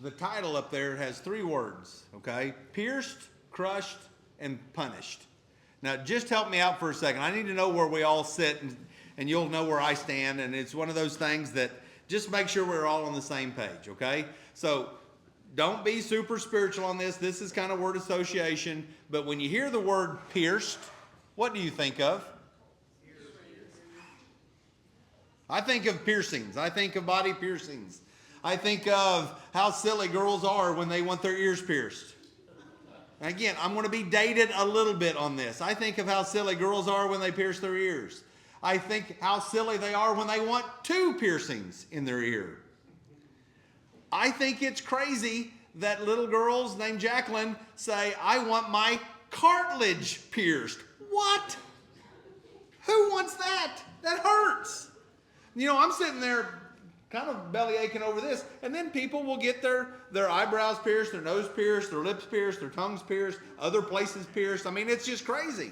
the title up there has 3 words, okay? Pierced, crushed, and punished. Now, just help me out for a second. I need to know where we all sit, and you'll know where I stand, and it's one of those things that just make sure we're all on the same page, okay? So don't be super spiritual on this. This is kind of word association, but when you hear the word pierced, what do you think of? I think of piercings. I think of body piercings. I think of how silly girls are when they want their ears pierced. Again, I'm going to be dated a little bit on this. I think of how silly girls are when they pierce their ears. I think how silly they are when they want 2 piercings in their ear. I think it's crazy that little girls named Jacqueline say, I want my cartilage pierced. What? Who wants that? That hurts. You know, I'm sitting there kind of belly aching over this, and then people will get their eyebrows pierced, their nose pierced, their lips pierced, their tongues pierced, other places pierced. I mean, it's just crazy.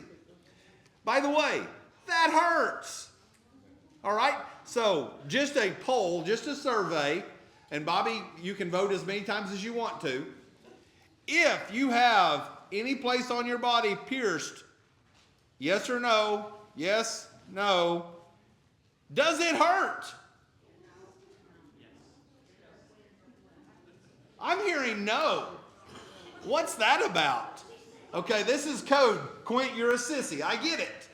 By the way, that hurts. All right? So just a poll, just a survey, and Bobby, you can vote as many times as you want to. If you have any place on your body pierced, yes or no, yes, no, does it hurt? I'm hearing no. What's that about? Okay, this is code. Quint, you're a sissy. I get it.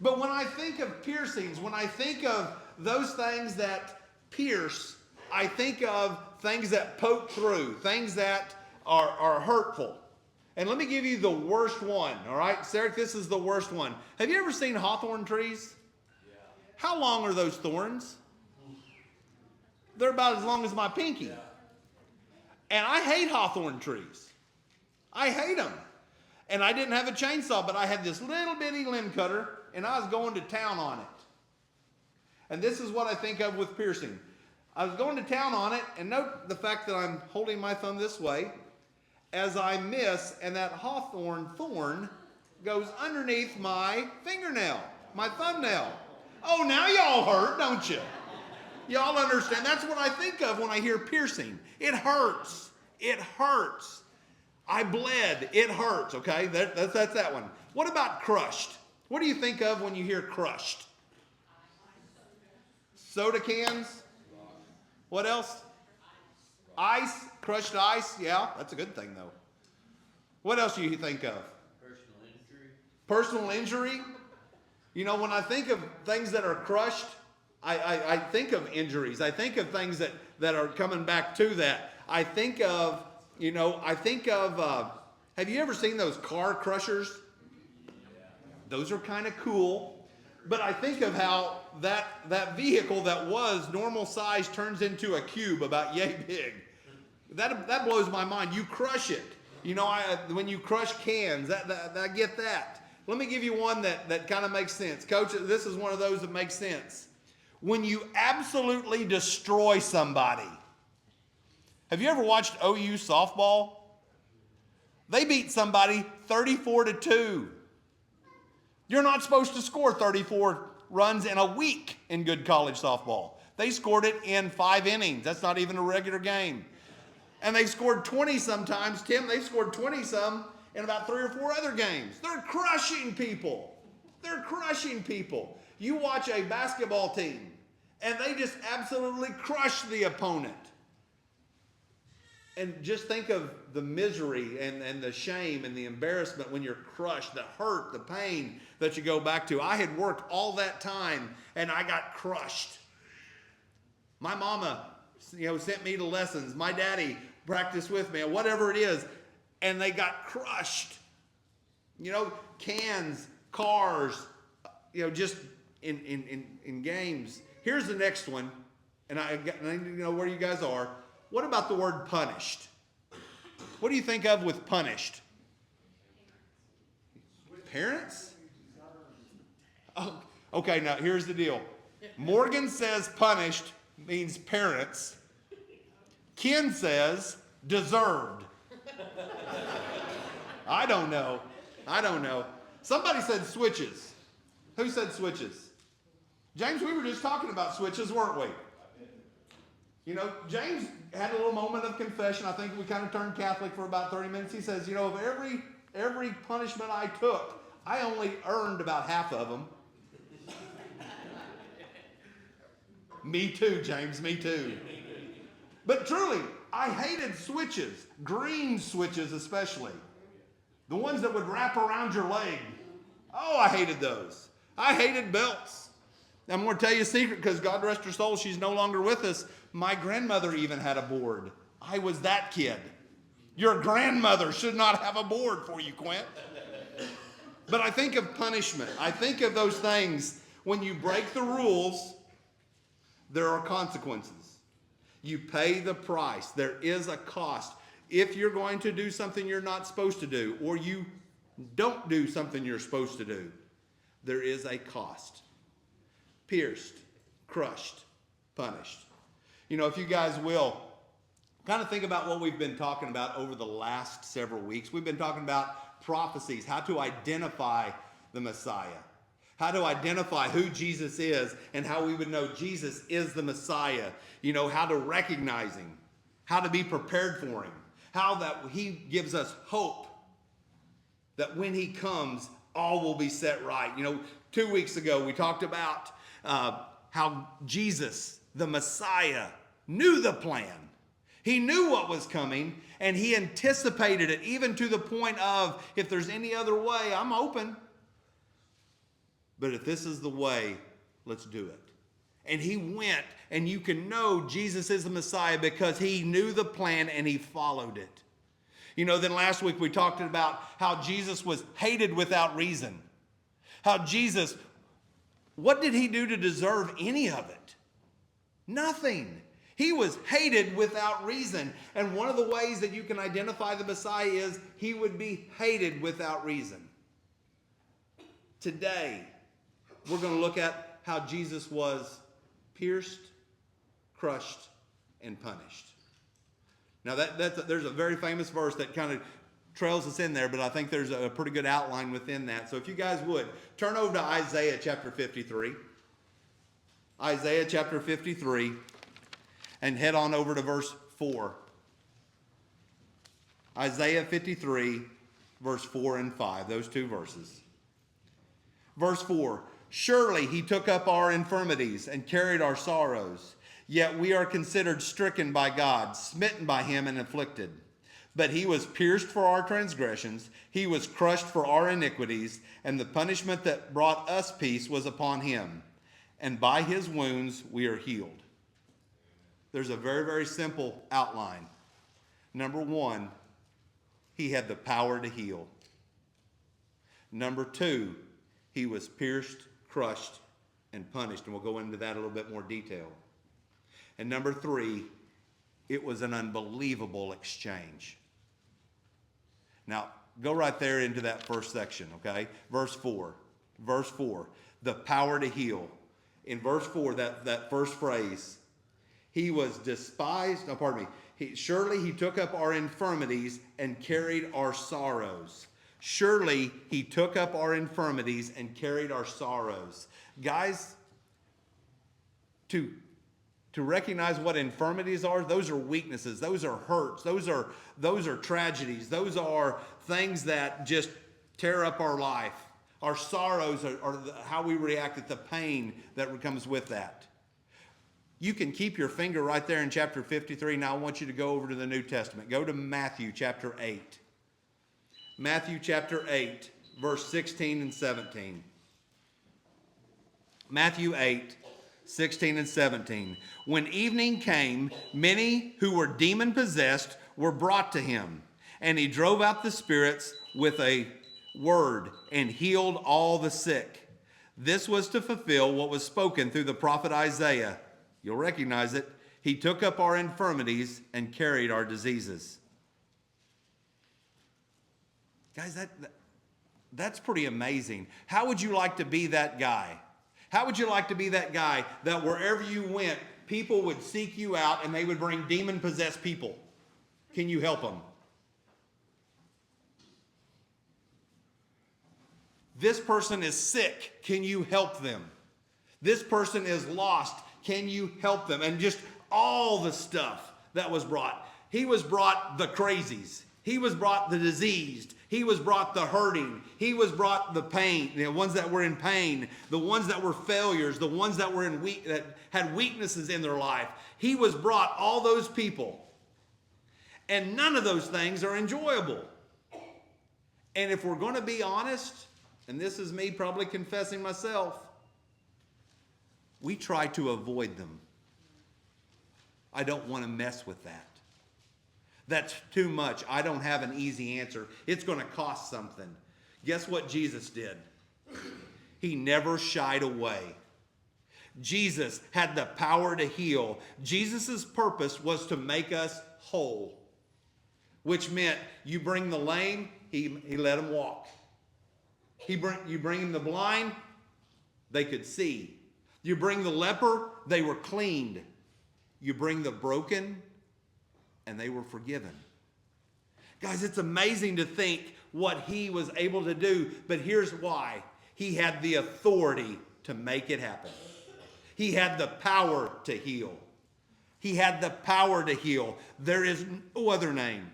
But when I think of piercings, when I think of those things that pierce, I think of things that poke through, things that are hurtful. And let me give you the worst one, all right? Sarah, this is the worst one. Have you ever seen hawthorn trees? Yeah. How long are those thorns? They're about as long as my pinky. Yeah. And I hate hawthorn trees. I hate them. And I didn't have a chainsaw, but I had this little bitty limb cutter, and I was going to town on it. And this is what I think of with piercing. I was going to town on it, and note the fact that I'm holding my thumb this way, as I miss, and that hawthorn thorn goes underneath my fingernail, my thumbnail. Oh, now y'all hurt, don't you? Y'all understand? That's what I think of when I hear piercing. It hurts. It hurts. I bled. It hurts, okay? That's that one. What about crushed? What do you think of when you hear crushed? Soda cans? What else? Ice? Crushed ice? Yeah, that's a good thing, though. What else do you think of? Personal injury. Personal injury? You know, when I think of things that are crushed, I think of injuries. I think of things that are coming back to that. I think of, have you ever seen those car crushers? Those are kind of cool. But I think of how that vehicle that was normal size turns into a cube about yay big. That blows my mind. You crush it. You know, when you crush cans, I get that. Let me give you one that kind of makes sense. Coach, this is one of those that makes sense. When you absolutely destroy somebody. Have you ever watched OU softball? They beat somebody 34-2. You're not supposed to score 34 runs in a week in good college softball. They scored it in 5 innings. That's not even a regular game. And they scored 20 sometimes. Tim, they scored 20 some in about 3 or 4 other games. They're crushing people. They're crushing people. You watch a basketball team, and they just absolutely crush the opponent. And just think of the misery and the shame and the embarrassment when you're crushed, the hurt, the pain that you go back to. I had worked all that time, and I got crushed. My mama, sent me to lessons. My daddy practiced with me, or whatever it is, and they got crushed. Cans, cars, just in games. Here's the next one, and I need to know where you guys are. What about the word punished? What do you think of with punished? Parents? Oh, okay, now here's the deal. Morgan says punished means parents. Ken says deserved. I don't know. Somebody said switches. Who said switches? James, we were just talking about switches, weren't we? You know, James had a little moment of confession. I think we kind of turned Catholic for about 30 minutes. He says, you know, of every punishment I took, I only earned about half of them. Me too, James, me too. But truly, I hated switches, green switches especially. The ones that would wrap around your leg. Oh, I hated those. I hated belts. I'm going to tell you a secret because God rest her soul, she's no longer with us. My grandmother even had a board. I was that kid. Your grandmother should not have a board for you, Quint. But I think of punishment. I think of those things. When you break the rules, there are consequences. You pay the price. There is a cost. If you're going to do something you're not supposed to do, or you don't do something you're supposed to do, there is a cost. Pierced, crushed, punished. You know, if you guys will, kind of think about what we've been talking about over the last several weeks. We've been talking about prophecies, how to identify the Messiah, how to identify who Jesus is, and how we would know Jesus is the Messiah. You know, how to recognize him, how to be prepared for him, how that he gives us hope that when he comes, all will be set right. You know, 2 weeks ago, we talked about how Jesus, the Messiah, knew the plan. He knew what was coming, and he anticipated it, even to the point of, if there's any other way, I'm open. But if this is the way, let's do it. And he went, and you can know Jesus is the Messiah because he knew the plan and he followed it. You know, then last week we talked about how Jesus was hated without reason. How Jesus, what did he do to deserve any of it? Nothing. He was hated without reason. And one of the ways that you can identify the Messiah is he would be hated without reason. Today, we're going to look at how Jesus was pierced, crushed, and punished. Now, there's a very famous verse that kind of trails us in there, but I think there's a pretty good outline within that. So if you guys would, turn over to Isaiah chapter 53. Isaiah chapter 53, and head on over to verse 4. Isaiah 53, verse 4 and 5, those two verses. Verse 4, surely he took up our infirmities and carried our sorrows. Yet we are considered stricken by God, smitten by him and afflicted. But he was pierced for our transgressions, he was crushed for our iniquities, and the punishment that brought us peace was upon him. And by his wounds we are healed. There's a very, very simple outline. Number one, he had the power to heal. Number two, he was pierced, crushed, and punished. And we'll go into that a little bit more detail. And number three, it was an unbelievable exchange. Now, go right there into that first section, okay? Verse 4. Verse 4, the power to heal. In verse 4, that first phrase, he was despised, surely he took up our infirmities and carried our sorrows. Surely he took up our infirmities and carried our sorrows. Guys, to recognize what infirmities are, those are weaknesses, those are hurts, those are tragedies, those are things that just tear up our life. Our sorrows are how we react at the pain that comes with that. You can keep your finger right there in chapter 53. Now I want you to go over to the New Testament. Go to Matthew chapter 8. Matthew chapter 8, verse 16 and 17. Matthew 8, 16 and 17. When evening came, many who were demon-possessed were brought to him, and he drove out the spirits with a word and healed all the sick. This was to fulfill what was spoken through the prophet Isaiah. You'll recognize it. He took up our infirmities and carried our diseases. Guys, that's pretty amazing. How would you like to be that guy? How would you like to be that guy that wherever you went, people would seek you out and they would bring demon-possessed people? Can you help them? This person is sick. Can you help them? This person is lost. Can you help them? And just all the stuff that was brought. He was brought the crazies. He was brought the diseased. He was brought the hurting. He was brought the pain, the ones that were in pain, the ones that were failures, the ones that were that had weaknesses in their life. He was brought all those people. And none of those things are enjoyable. And if we're going to be honest, and this is me probably confessing myself, we try to avoid them. I don't want to mess with that. That's too much. I don't have an easy answer. It's going to cost something. Guess what Jesus did? He never shied away. Jesus had the power to heal. Jesus' purpose was to make us whole, which meant you bring the lame, he let them walk. You bring him the blind, they could see. You bring the leper, they were cleaned. You bring the broken, and they were forgiven. Guys, it's amazing to think what he was able to do, but here's why. He had the authority to make it happen. He had the power to heal. He had the power to heal. There is no other name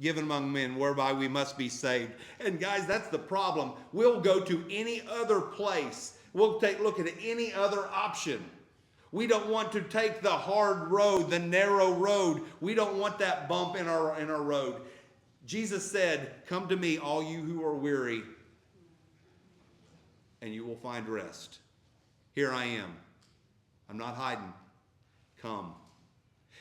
given among men whereby we must be saved. And guys, that's the problem. We'll go to any other place. We'll look at any other option. We don't want to take the hard road, the narrow road. We don't want that bump in our road. Jesus said, "Come to me, all you who are weary, and you will find rest." Here I am. I'm not hiding. Come.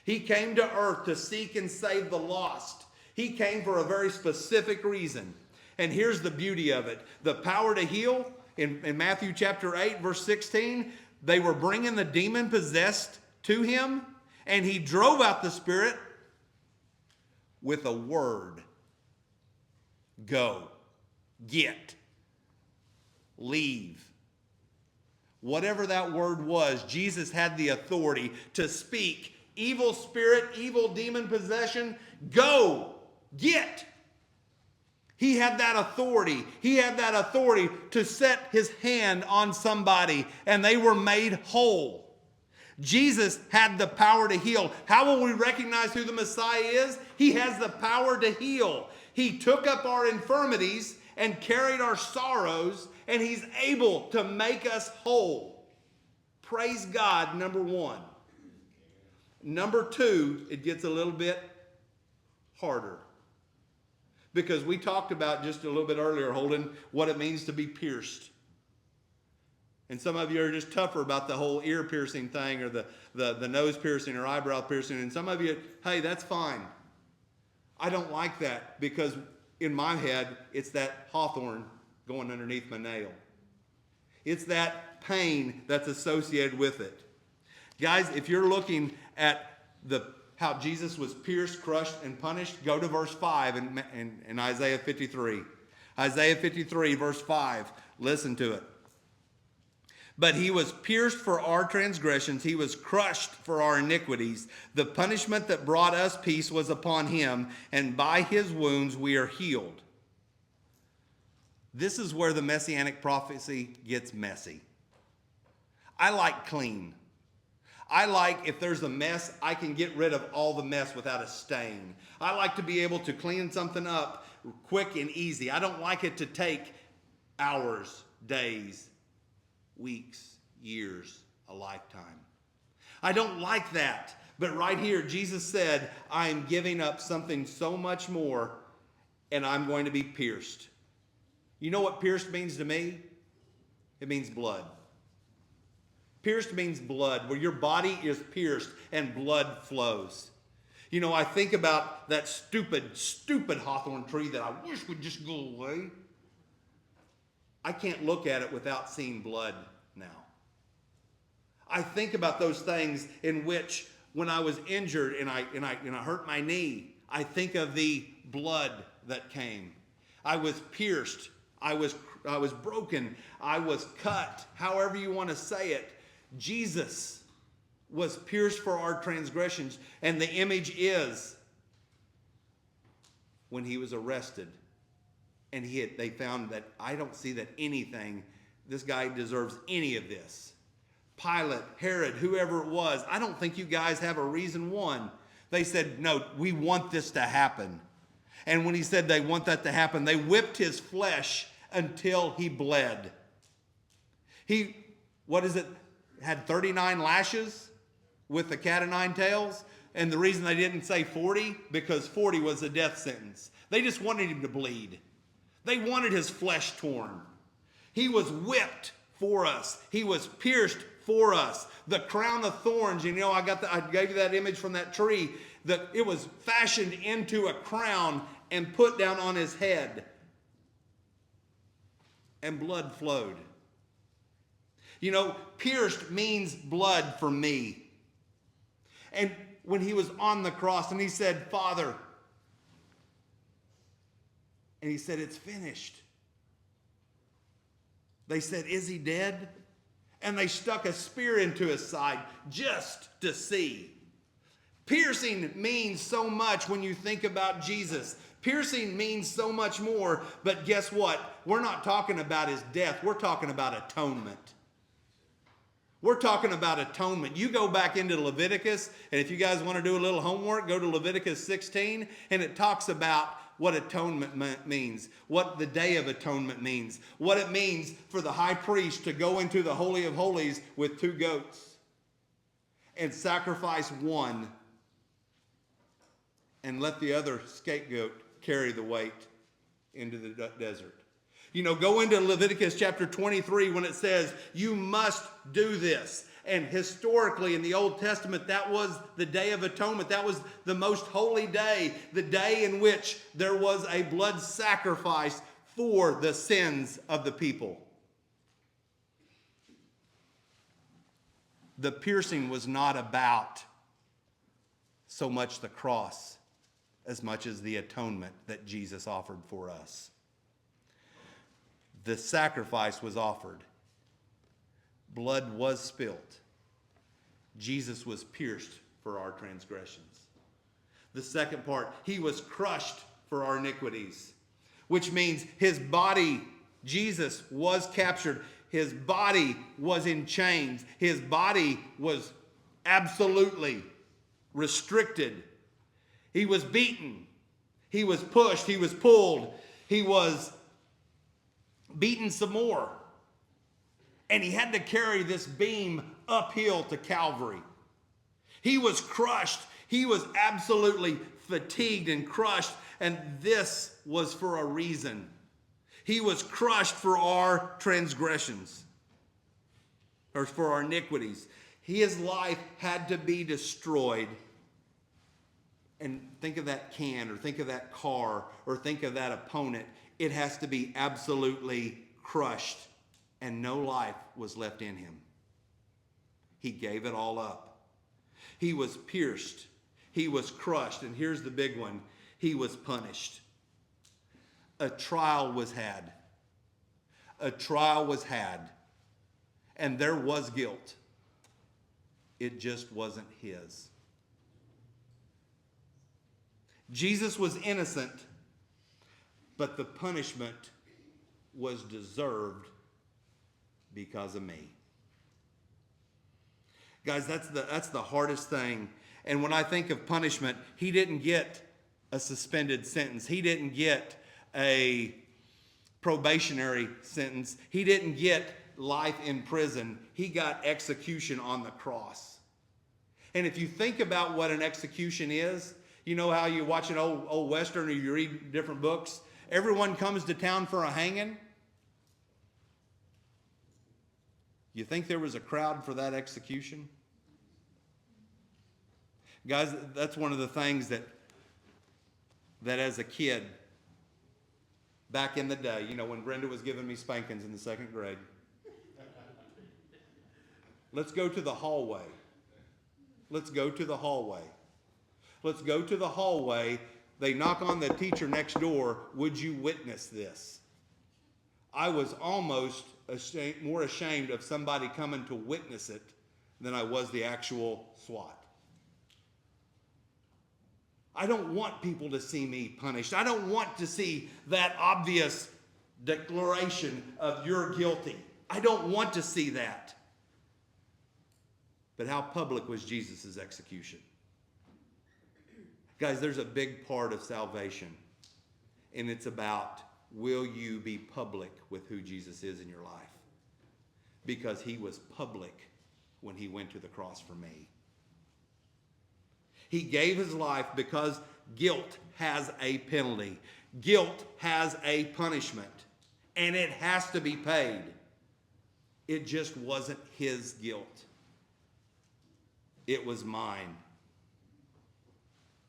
He came to earth to seek and save the lost. He came for a very specific reason. And here's the beauty of it. The power to heal, in Matthew chapter 8, verse 16, they were bringing the demon-possessed to him, and he drove out the spirit with a word. Go. Get. Leave. Whatever that word was, Jesus had the authority to speak. Evil spirit, evil demon possession, go. Get. He had that authority. He had that authority to set his hand on somebody and they were made whole. Jesus had the power to heal. How will we recognize who the Messiah is? He has the power to heal. He took up our infirmities and carried our sorrows, and he's able to make us whole. Praise God, number one. Number two, it gets a little bit harder. Because we talked about just a little bit earlier, Holden, what it means to be pierced. And some of you are just tougher about the whole ear piercing thing or the nose piercing or eyebrow piercing. And some of you, hey, that's fine. I don't like that because in my head, it's that hawthorn going underneath my nail. It's that pain that's associated with it. Guys, if you're looking at how Jesus was pierced, crushed, and punished, go to verse 5 in Isaiah 53. Isaiah 53, verse 5. Listen to it. But he was pierced for our transgressions. He was crushed for our iniquities. The punishment that brought us peace was upon him, and by his wounds we are healed. This is where the messianic prophecy gets messy. I like clean. I like if there's a mess, I can get rid of all the mess without a stain. I like to be able to clean something up quick and easy. I don't like it to take hours, days, weeks, years, a lifetime. I don't like that. But right here, Jesus said, I am giving up something so much more, and I'm going to be pierced. You know what pierced means to me? It means blood. Pierced means blood, where your body is pierced and blood flows. You know, I think about that stupid hawthorn tree that I wish would just go away. I can't look at it without seeing blood now. I think about those things in which when I was injured and I hurt my knee, I think of the blood that came. I was pierced. I was broken. I was cut. However you want to say it. Jesus was pierced for our transgressions, and the image is when he was arrested, and they found that I don't see that this guy deserves any of this. Pilate, Herod, whoever it was, I don't think you guys have a reason one. They said, no, we want this to happen. And when he said they want that to happen, they whipped his flesh until he bled. He, had 39 lashes with the cat o' nine tails? And the reason they didn't say 40, because 40 was a death sentence. They just wanted him to bleed. They wanted his flesh torn. He was whipped for us. He was pierced for us. The crown of thorns, I gave you that image from that tree, that it was fashioned into a crown and put down on his head. And blood flowed. Pierced means blood for me. And when he was on the cross and he said, Father, and he said, it's finished. They said, is he dead? And they stuck a spear into his side just to see. Piercing means so much when you think about Jesus. Piercing means so much more, but guess what? We're not talking about his death. We're talking about atonement. We're talking about atonement. You go back into Leviticus, and if you guys want to do a little homework, go to Leviticus 16, and it talks about what atonement means, what the Day of Atonement means, what it means for the high priest to go into the Holy of Holies with 2 goats and sacrifice one and let the other scapegoat carry the weight into the desert. Go into Leviticus chapter 23 when it says, you must do this. And historically in the Old Testament, that was the Day of Atonement. That was the most holy day, the day in which there was a blood sacrifice for the sins of the people. The piercing was not about so much the cross as much as the atonement that Jesus offered for us. The sacrifice was offered. Blood was spilled. Jesus was pierced for our transgressions. The second part, he was crushed for our iniquities, which means his body, Jesus, was captured. His body was in chains. His body was absolutely restricted. He was beaten. He was pushed. He was pulled. He was beaten some more. And he had to carry this beam uphill to Calvary. He was crushed. He was absolutely fatigued and crushed. And this was for a reason. He was crushed for our transgressions, or for our iniquities. His life had to be destroyed. And think of that can, or think of that car, or think of that opponent. It has to be absolutely crushed, and no life was left in him. He gave it all up. He was pierced. He was crushed. And here's the big one. He was punished. A trial was had. A trial was had. And there was guilt. It just wasn't his. Jesus was innocent, but the punishment was deserved because of me. Guys, that's the hardest thing. And when I think of punishment, he didn't get a suspended sentence. He didn't get a probationary sentence. He didn't get life in prison. He got execution on the cross. And if you think about what an execution is, you know how you watch an old Western or you read different books? Everyone comes to town for a hanging. You think there was a crowd for that execution? Guys, that's one of the things that as a kid, back in the day, when Brenda was giving me spankings in the 2nd grade, let's go to the hallway. Let's go to the hallway. Let's go to the hallway. They knock on the teacher next door. Would you witness this? I was almost more ashamed of somebody coming to witness it than I was the actual SWAT. I don't want people to see me punished. I don't want to see that obvious declaration of you're guilty. I don't want to see that. But how public was Jesus' execution? Guys, there's a big part of salvation, and it's about, will you be public with who Jesus is in your life? Because he was public when he went to the cross for me. He gave his life because guilt has a penalty. Guilt has a punishment, and it has to be paid. It just wasn't his guilt. It was mine.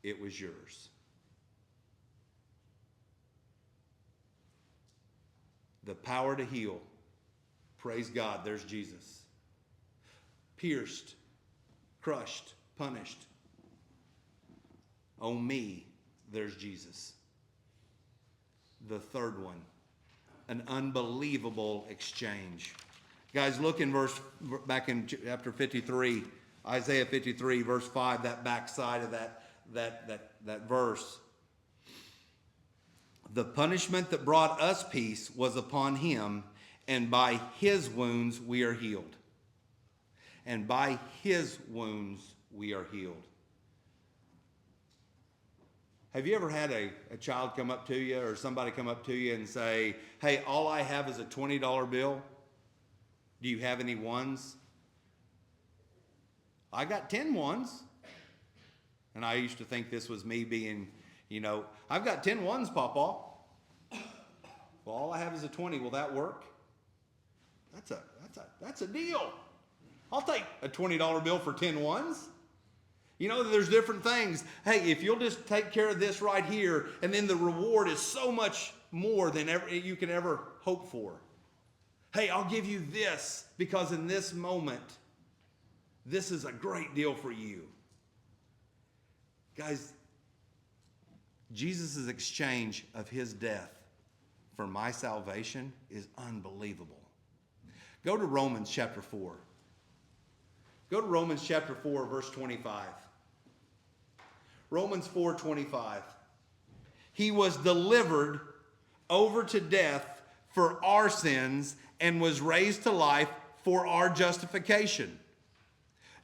It was yours. The power to heal. Praise God, there's Jesus. Pierced, crushed, punished. Oh me, there's Jesus. The third one, an unbelievable exchange. Guys, look in back in chapter 53, Isaiah 53, verse 5, that backside of that verse. The punishment that brought us peace was upon him, and by his wounds we are healed. And by his wounds we are healed. Have you ever had a child come up to you or somebody come up to you and say, hey, all I have is a $20 bill. Do you have any ones? I got 10 ones. And I used to think this was me being, I've got 10 ones, Papa. Well, all I have is a 20. Will that work? That's a deal. I'll take a $20 bill for 10 ones. There's different things. Hey, if you'll just take care of this right here, and then the reward is so much more than you can ever hope for. Hey, I'll give you this because in this moment, this is a great deal for you. Guys, Jesus' exchange of his death for my salvation is unbelievable. Go to Romans chapter 4. Go to Romans chapter 4, verse 25. Romans 4:25. He was delivered over to death for our sins and was raised to life for our justification.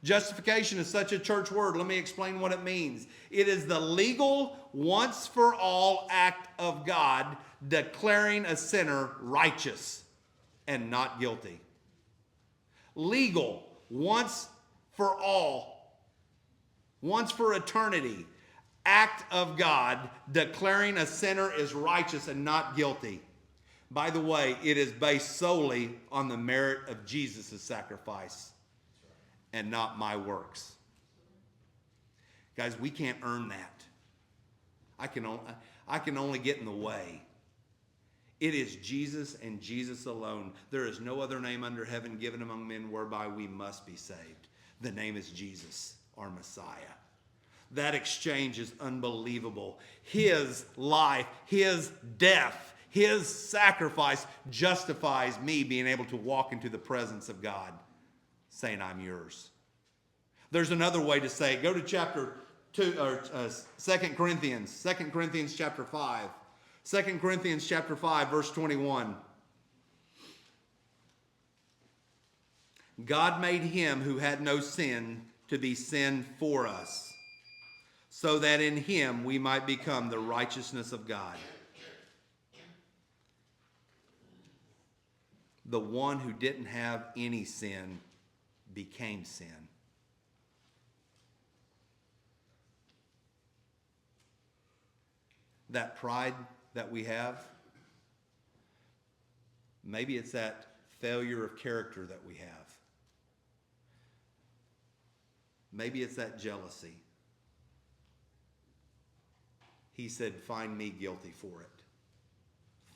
Justification is such a church word. Let me explain what it means. It is the legal, once for all act of God declaring a sinner righteous and not guilty. Legal, once for all, once for eternity, act of God declaring a sinner is righteous and not guilty. By the way, it is based solely on the merit of Jesus' sacrifice and not my works. Guys, we can't earn that. I can only get in the way. It is Jesus and Jesus alone. There is no other name under heaven given among men whereby we must be saved. The name is Jesus, our Messiah. That exchange is unbelievable. His life, his death, his sacrifice justifies me being able to walk into the presence of God, saying, I'm yours. There's another way to say it. Go to chapter 2, or 2 Corinthians chapter 5. 2 Corinthians chapter 5, verse 21. God made him who had no sin to be sin for us, so that in him we might become the righteousness of God. The one who didn't have any sin became sin. That pride that we have, maybe it's that failure of character that we have. Maybe it's that jealousy. He said, find me guilty for it.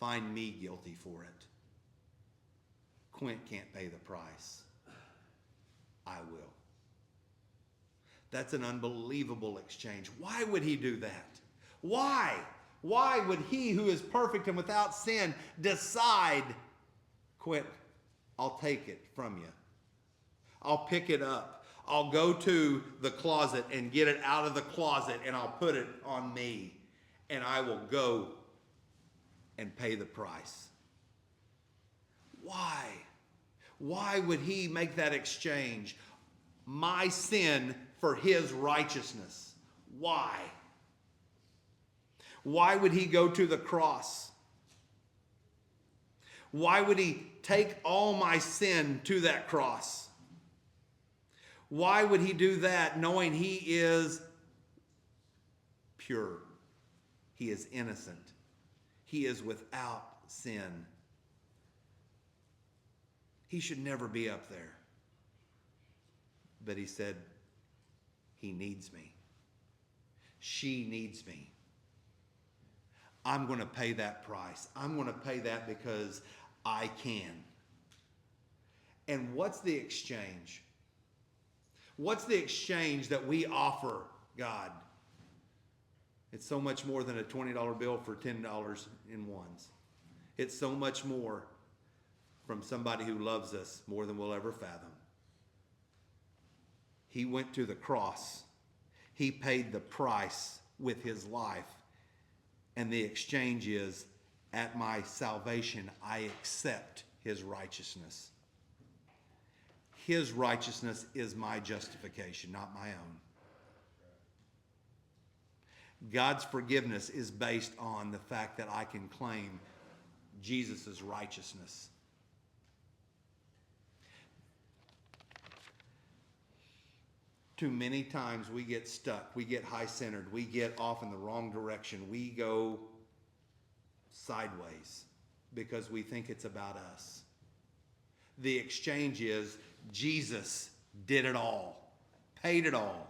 Find me guilty for it. Quint can't pay the price. I will. That's an unbelievable exchange. Why would he do that? Why? Why would he who is perfect and without sin decide, Quint, I'll take it from you. I'll pick it up. I'll go to the closet and get it out of the closet and I'll put it on me. And I will go and pay the price. Why? Why would he make that exchange? my sin for his righteousness. Why? Why would he go to the cross? Why would he take all my sin to that cross? Why would he do that knowing he is pure? He is innocent. He is without sin. He should never be up there. But he said, he needs me. She needs me. I'm going to pay that price. I'm going to pay that because I can. And what's the exchange? What's the exchange that we offer God? It's so much more than a $20 bill for $10 in ones. It's so much more from somebody who loves us more than we'll ever fathom. He went to the cross. He paid the price with his life. And the exchange is, at my salvation, I accept his righteousness. His righteousness is my justification, not my own. God's forgiveness is based on the fact that I can claim Jesus' righteousness. Too many times we get stuck, we get high-centered, we get off in the wrong direction, we go sideways because we think it's about us. The exchange is Jesus did it all, paid it all.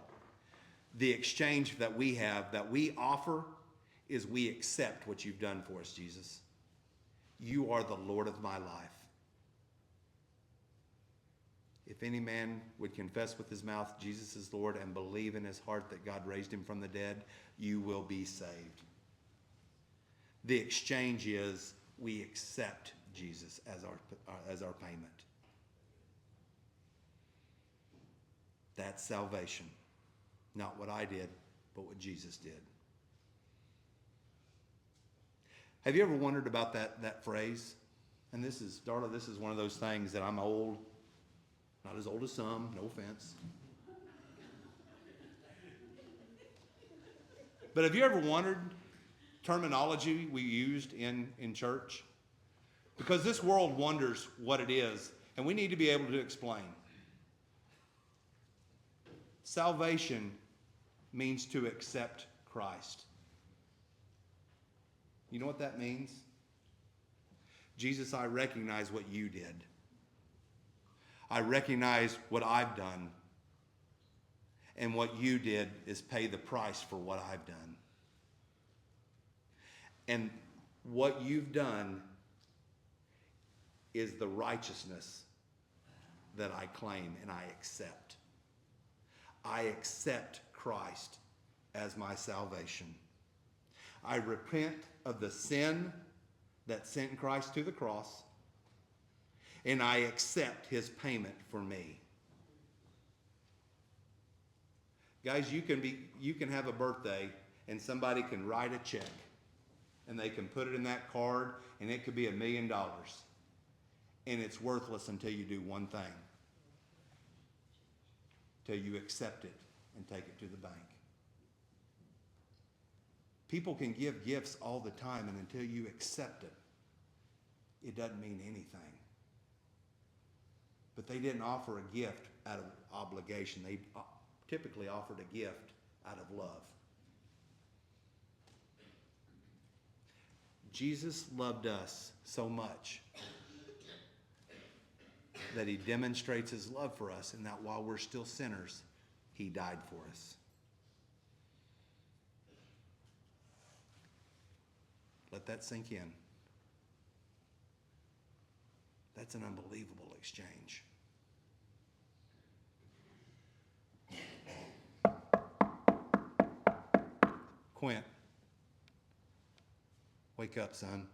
The exchange that we have, that we offer, is we accept what you've done for us, Jesus. You are the Lord of my life. If any man would confess with his mouth Jesus is Lord and believe in his heart that God raised him from the dead, you will be saved. The exchange is we accept Jesus as our payment. That's salvation. Not what I did, but what Jesus did. Have you ever wondered about that phrase? And this is, Darla, this is one of those things that I'm old. Not as old as some, no offense. But have you ever wondered terminology we used in church? Because this world wonders what it is, and we need to be able to explain. Salvation means to accept Christ. You know what that means? Jesus, I recognize what you did. I recognize what I've done. And what you did is pay the price for what I've done. And what you've done is the righteousness that I claim and I accept. I accept Christ as my salvation. I repent of the sin that sent Christ to the cross, and I accept his payment for me. Guys, you can have a birthday and somebody can write a check and they can put it in that card and it could be $1 million. And it's worthless until you do one thing. Till you accept it and take it to the bank. People can give gifts all the time, and until you accept it, it doesn't mean anything. But they didn't offer a gift out of obligation. They typically offered a gift out of love. Jesus loved us so much that he demonstrates his love for us, and that while we're still sinners, he died for us. Let that sink in. That's an unbelievable exchange. Quint, wake up, son.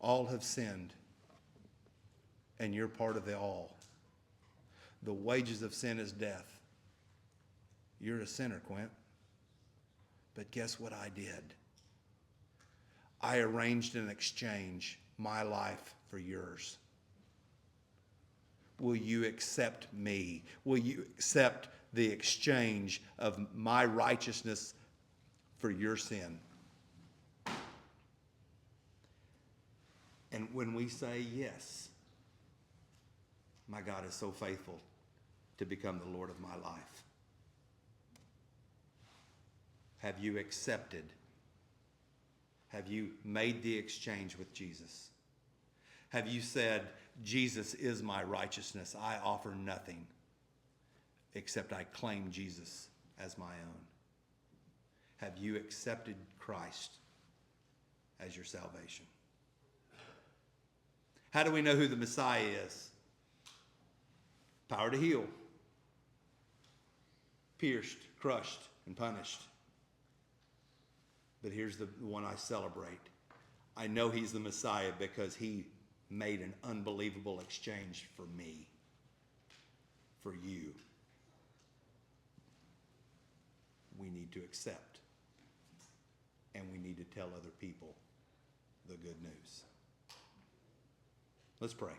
All have sinned, and you're part of the all. The wages of sin is death. You're a sinner, Quint. But guess what I did? I arranged an exchange, my life for yours. will you accept me? Will you accept the exchange of my righteousness for your sin? And when we say yes, my God is so faithful to become the Lord of my life. Have you accepted? Have you made the exchange with Jesus? Have you said, Jesus is my righteousness. I offer nothing except I claim Jesus as my own? Have you accepted Christ as your salvation? How do we know who the Messiah is? Power to heal. Pierced, crushed, and punished. But here's the one I celebrate. I know he's the Messiah because he made an unbelievable exchange for me, for you. We need to accept, and we need to tell other people the good news. Let's pray.